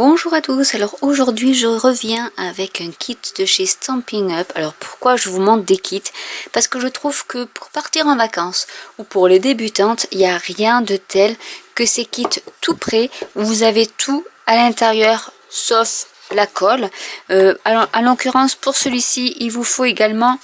Bonjour à tous, alors aujourd'hui je reviens avec un kit de chez Stampin' Up. Alors pourquoi je vous montre des kits? Parce que je trouve que pour partir en vacances ou pour les débutantes, il n'y a rien de tel que ces kits tout prêts où vous avez tout à l'intérieur sauf la colle. À l'occurrence pour celui-ci, il vous faut également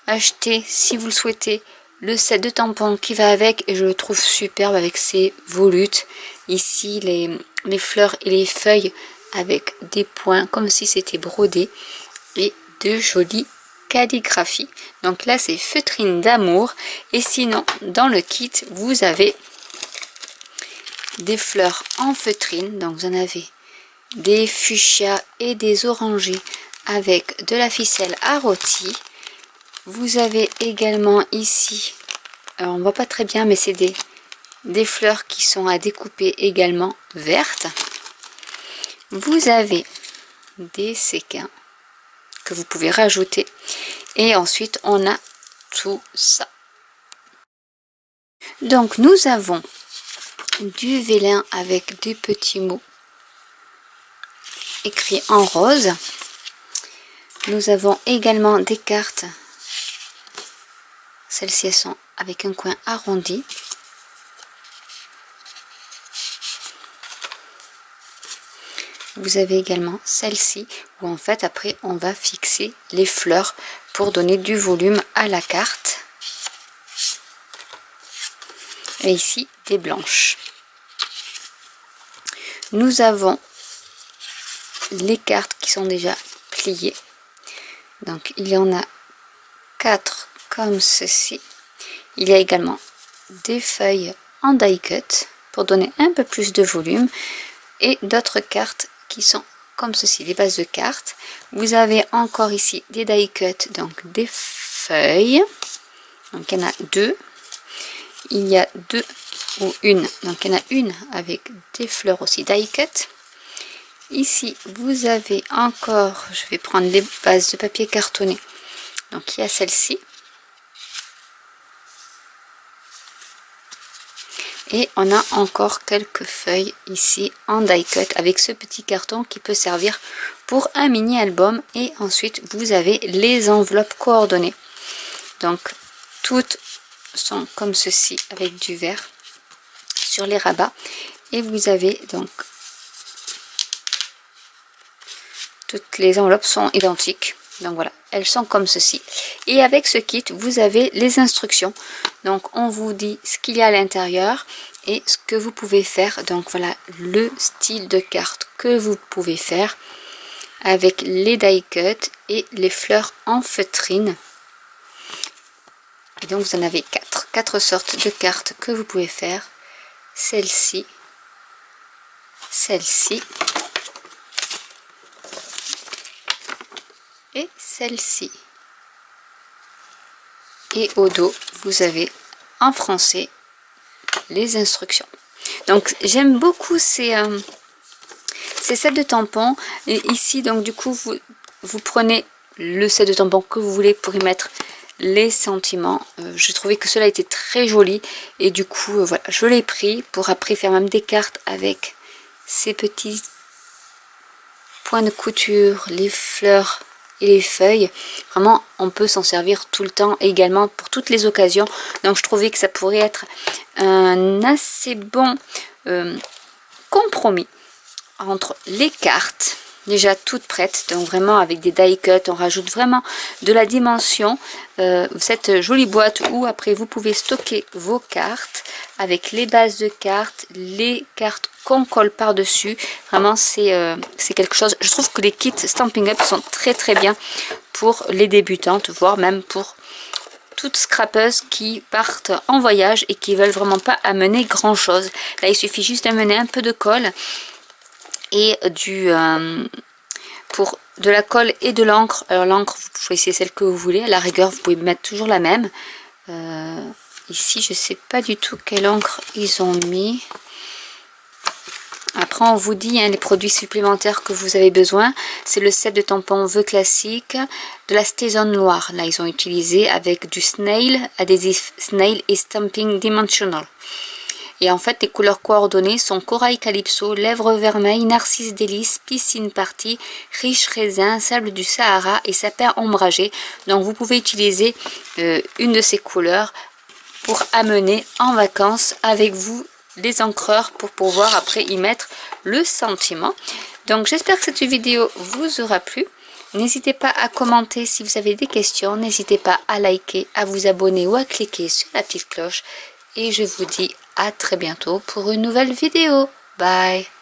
acheter, si vous le souhaitez, le set de tampons qui va avec, et je le trouve superbe avec ses volutes. Ici les fleurs et les feuilles avec des points comme si c'était brodé et de jolies calligraphies. Donc là c'est feutrine d'amour, et sinon dans le kit vous avez des fleurs en feutrine, donc vous en avez des fuchsias et des orangés avec de la ficelle à rôti. Vous avez également ici, alors on voit pas très bien mais c'est des fleurs qui sont à découper également vertes. Vous avez des séquins que vous pouvez rajouter, et ensuite on a tout ça. Donc nous avons du vélin avec des petits mots écrits en rose. Nous avons également des cartes, celles-ci sont avec un coin arrondi. Vous avez également celle-ci où en fait après on va fixer les fleurs pour donner du volume à la carte. Et ici des blanches. Nous avons les cartes qui sont déjà pliées. Donc il y en a 4 comme ceci. Il y a également des feuilles en die cut pour donner un peu plus de volume, et d'autres cartes qui sont comme ceci, des bases de cartes. Vous avez encore ici des die cut, donc des feuilles. Donc il y en a 2. Il y a 2 ou une, donc il y en a une avec des fleurs aussi die cut. Ici vous avez encore, je vais prendre les bases de papier cartonné. Donc il y a celle-ci. Et on a encore quelques feuilles ici en die cut avec ce petit carton qui peut servir pour un mini album. Et ensuite vous avez les enveloppes coordonnées. Donc toutes sont comme ceci avec du vert sur les rabats. Et vous avez donc toutes les enveloppes sont identiques. Donc voilà, elles sont comme ceci. Et avec ce kit, vous avez les instructions. Donc on vous dit ce qu'il y a à l'intérieur et ce que vous pouvez faire. Donc voilà le style de carte que vous pouvez faire avec les die cut et les fleurs en feutrine. Et donc vous en avez 4 sortes de cartes que vous pouvez faire. Celle-ci, celle-ci et celle-ci. Et au dos vous avez en français les instructions. Donc j'aime beaucoup ces sets de tampons. Et ici donc du coup vous prenez le set de tampons que vous voulez pour y mettre les sentiments. Je trouvais que cela était très joli, et du coup voilà, je l'ai pris pour après faire même des cartes avec ces petits points de couture, les fleurs et les feuilles. Vraiment on peut s'en servir tout le temps, et également pour toutes les occasions. Donc je trouvais que ça pourrait être un assez bon compromis entre les cartes déjà toutes prêtes, donc vraiment avec des die cut, on rajoute vraiment de la dimension, cette jolie boîte où après vous pouvez stocker vos cartes avec les bases de cartes, les cartes qu'on colle par dessus. Vraiment c'est quelque chose. Je trouve que les kits Stampin' Up sont très bien pour les débutantes, voire même pour toutes scrapeuses qui partent en voyage et qui veulent vraiment pas amener grand chose. Là il suffit juste d'amener un peu de colle et pour de la colle et de l'encre. Alors l'encre vous choisissez celle que vous voulez, à la rigueur vous pouvez mettre toujours la même. Ici je sais pas du tout quelle encre ils ont mis. Après on vous dit les produits supplémentaires que vous avez besoin. C'est le set de tampons vœux classique de la Stézone noire. Là ils ont utilisé avec du snail, adhésif snail et stamping dimensional. Et en fait, les couleurs coordonnées sont corail calypso, lèvres vermeilles, narcisse délice, piscine party, riche raisin, sable du Sahara et sapin ombragé. Donc vous pouvez utiliser une de ces couleurs pour amener en vacances avec vous les encreurs pour pouvoir après y mettre le sentiment. Donc j'espère que cette vidéo vous aura plu. N'hésitez pas à commenter si vous avez des questions. N'hésitez pas à liker, à vous abonner ou à cliquer sur la petite cloche. Et je vous dis à très bientôt pour une nouvelle vidéo. Bye!